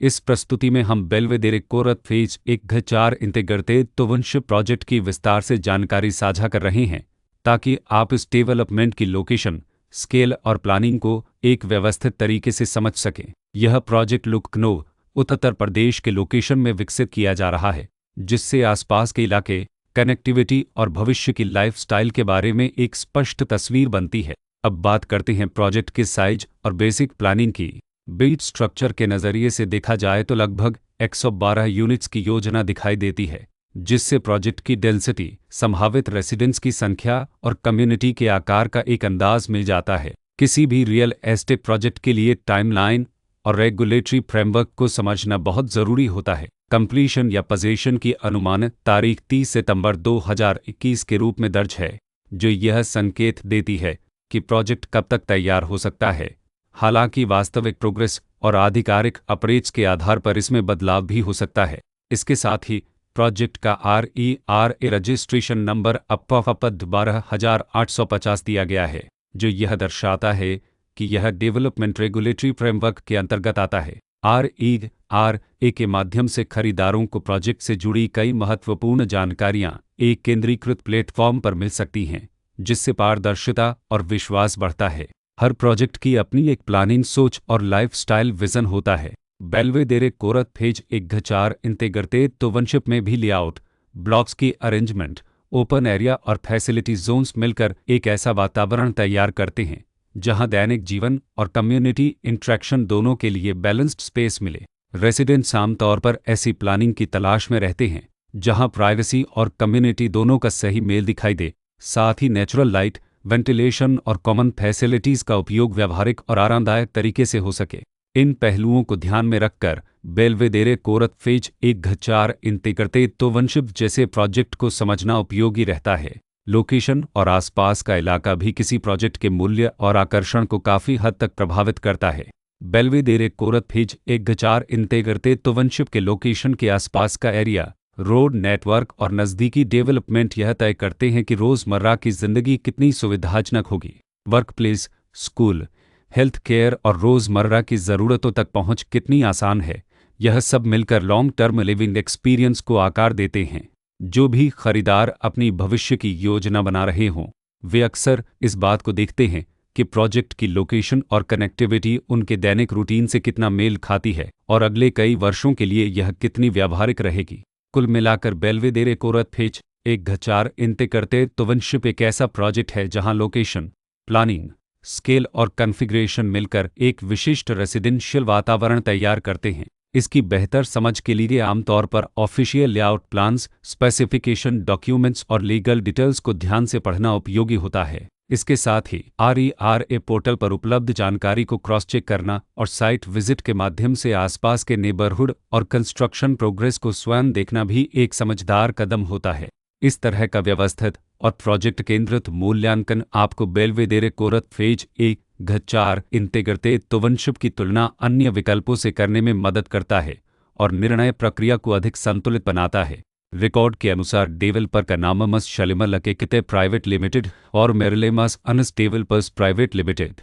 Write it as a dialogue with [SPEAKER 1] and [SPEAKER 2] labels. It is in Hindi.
[SPEAKER 1] इस प्रस्तुति में हम बेल्वेदेरे कोरत फेज 1-4 इंटीग्रेटेड टाउनशिप प्रोजेक्ट की विस्तार से जानकारी साझा कर रहे हैं ताकि आप इस डेवलपमेंट की लोकेशन, स्केल और प्लानिंग को एक व्यवस्थित तरीके से समझ सकें। यह प्रोजेक्ट लखनऊ, उत्तर प्रदेश के लोकेशन में विकसित किया जा रहा है, जिससे आसपास के इलाके, कनेक्टिविटी और भविष्य की लाइफस्टाइल के बारे में एक स्पष्ट तस्वीर बनती है। अब बात करते हैं प्रोजेक्ट के साइज और बेसिक प्लानिंग की। बिल्ड स्ट्रक्चर के नज़रिए से देखा जाए तो लगभग 112 यूनिट्स की योजना दिखाई देती है, जिससे प्रोजेक्ट की डेंसिटी, संभावित रेसिडेंट्स की संख्या और कम्युनिटी के आकार का एक अंदाज मिल जाता है। किसी भी रियल एस्टेट प्रोजेक्ट के लिए टाइमलाइन और रेगुलेटरी फ्रेमवर्क को समझना बहुत ज़रूरी होता है। कंप्लीशन या पोजीशन की अनुमानित तारीख 30 सितंबर 2021 के रूप में दर्ज है, जो यह संकेत देती है कि प्रोजेक्ट कब तक तैयार हो सकता है। हालांकि वास्तविक प्रोग्रेस और आधिकारिक अप्रोच के आधार पर इसमें बदलाव भी हो सकता है। इसके साथ ही प्रोजेक्ट का RERA रजिस्ट्रेशन नंबर अपद 12,850 दिया गया है, जो यह दर्शाता है कि यह डेवलपमेंट रेगुलेटरी फ्रेमवर्क के अंतर्गत आता है। RERA के माध्यम से खरीदारों को प्रोजेक्ट से जुड़ी कई महत्वपूर्ण जानकारियां एक केंद्रीकृत प्लेटफॉर्म पर मिल सकती हैं, जिससे पारदर्शिता और विश्वास बढ़ता है। हर प्रोजेक्ट की अपनी एक प्लानिंग सोच और लाइफस्टाइल विजन होता है। बेल्वेदेरे कोरत फेज 1-4 इंटीग्रेटेड टाउनशिप में भी लेआउट, ब्लॉक्स की अरेंजमेंट, ओपन एरिया और फैसिलिटी जोन्स मिलकर एक ऐसा वातावरण तैयार करते हैं जहां दैनिक जीवन और कम्युनिटी इंटरेक्शन दोनों के लिए बैलेंस्ड स्पेस मिले। रेसिडेंट्स आमतौर पर ऐसी प्लानिंग की तलाश में रहते हैं जहां प्राइवेसी और कम्युनिटी दोनों का सही मेल दिखाई दे, साथ ही नेचुरल लाइट, वेंटिलेशन और कॉमन फैसिलिटीज़ का उपयोग व्यावहारिक और आरामदायक तरीके से हो सके। इन पहलुओं को ध्यान में रखकर बेल्वेदेरे कोरत फेज 1-4 इंटीग्रेटेड टाउनशिप जैसे प्रोजेक्ट को समझना उपयोगी रहता है। लोकेशन और आसपास का इलाका भी किसी प्रोजेक्ट के मूल्य और आकर्षण को काफ़ी हद तक प्रभावित करता है। बेल्वेदेरे कोरत फेज 1-4 इंटीग्रेटेड टाउनशिप के लोकेशन के आसपास का एरिया, रोड नेटवर्क और नज़दीकी डेवलपमेंट यह तय करते हैं कि रोज़मर्रा की ज़िंदगी कितनी सुविधाजनक होगी। वर्कप्लेस, स्कूल, हेल्थ केयर और रोज़मर्रा की ज़रूरतों तक पहुंच कितनी आसान है, यह सब मिलकर लॉन्ग टर्म लिविंग एक्सपीरियंस को आकार देते हैं। जो भी खरीदार अपनी भविष्य की योजना बना रहे हों, वे अक्सर इस बात को देखते हैं कि प्रोजेक्ट की लोकेशन और कनेक्टिविटी उनके दैनिक रूटीन से कितना मेल खाती है और अगले कई वर्षों के लिए यह कितनी व्यावहारिक रहेगी। कुल मिलाकर बेल्वेदेरे कोरत फेज 1-4 इंटीग्रेटेड टाउनशिप एक ऐसा प्रोजेक्ट है जहां लोकेशन, प्लानिंग, स्केल और कॉन्फ़िगरेशन मिलकर एक विशिष्ट रेसिडेंशियल वातावरण तैयार करते हैं। इसकी बेहतर समझ के लिए आमतौर पर official layout plans, specification documents और लीगल डिटेल्स को ध्यान से पढ़ना उपयोगी होता है। इसके साथ ही RERA पोर्टल पर उपलब्ध जानकारी को क्रॉस चेक करना और साइट विजिट के माध्यम से आसपास के नेबरहुड और कंस्ट्रक्शन प्रोग्रेस को स्वयं देखना भी एक समझदार कदम होता है। इस तरह का व्यवस्थित और प्रोजेक्ट केंद्रित मूल्यांकन आपको बेल्वेदेरे कोरत फेज 1-4 इंटीग्रेटेड टाउनशिप की तुलना अन्य विकल्पों से करने में मदद करता है और निर्णय प्रक्रिया को अधिक संतुलित बनाता है। रिकॉर्ड के अनुसार डेवलपर का नाम शलिमल के किते प्राइवेट लिमिटेड और मेरिलेमस अनस्टेबल पर्स प्राइवेट लिमिटेड।